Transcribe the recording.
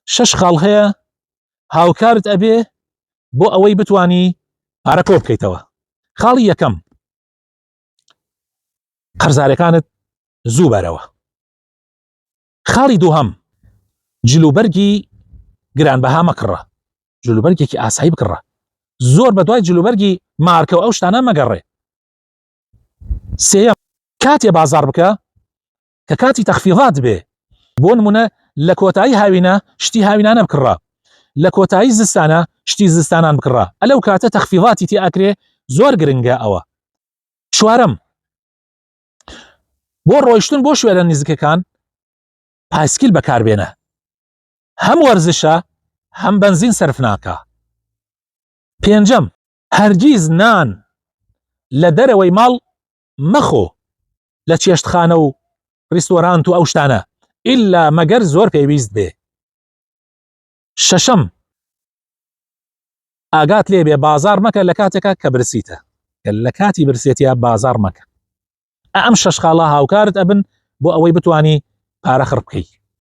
6 خاڵ هەیە هاوکارت ئەبێ بۆ ئەوەی بتوانی پارە کۆ بکەیتەوە. خاڵی یەکەم قەرزارەکانت زوو بەرەوە. خاڵی دووهەم جلوبەرگی گرانبەها مەکڕە، جلوبەرگێکی ئاسایی بکڕە، زۆر بە دوای جلوبەرگی مارکە و ئەو شتانە مەگەڕێ. سێیەم کاتێ بازار بکە کە کاتی تەخفیضات بێ، بۆ نمونە لە کۆتایی هاوینە شتی هاوینانە بکڕە، لە کۆتایی زستانە شتی زستانان بکڕە، ئەلەو کاتە تەخفیضاتی تێ ئەکرێ، زۆر گرنگە ئەوە. چوارەم بۆ ڕۆیشتن بۆ شوێنە نزیکەکان پایسکل بەکاربێنە، هەم وەرزشە هەم بەنزین سەرف ناکە. پێنجەم هەرگیز نان لە دەرەوەی ماڵ مەخۆ، لە چێشتخانە و ریستۆرانت و ئەو شتانە، ئیلا مەگەر زۆر پێویست بێ. شەشەم ئاگات لێبێ بازار مەکە لە کاتێکە کە برسیتە، لە کاتی برسێتیە بازار مەکە. ئەم 6 خاڵە هاوکارت ئەبن بۆ ئەوەی بتانی پارە خڕ بکەی.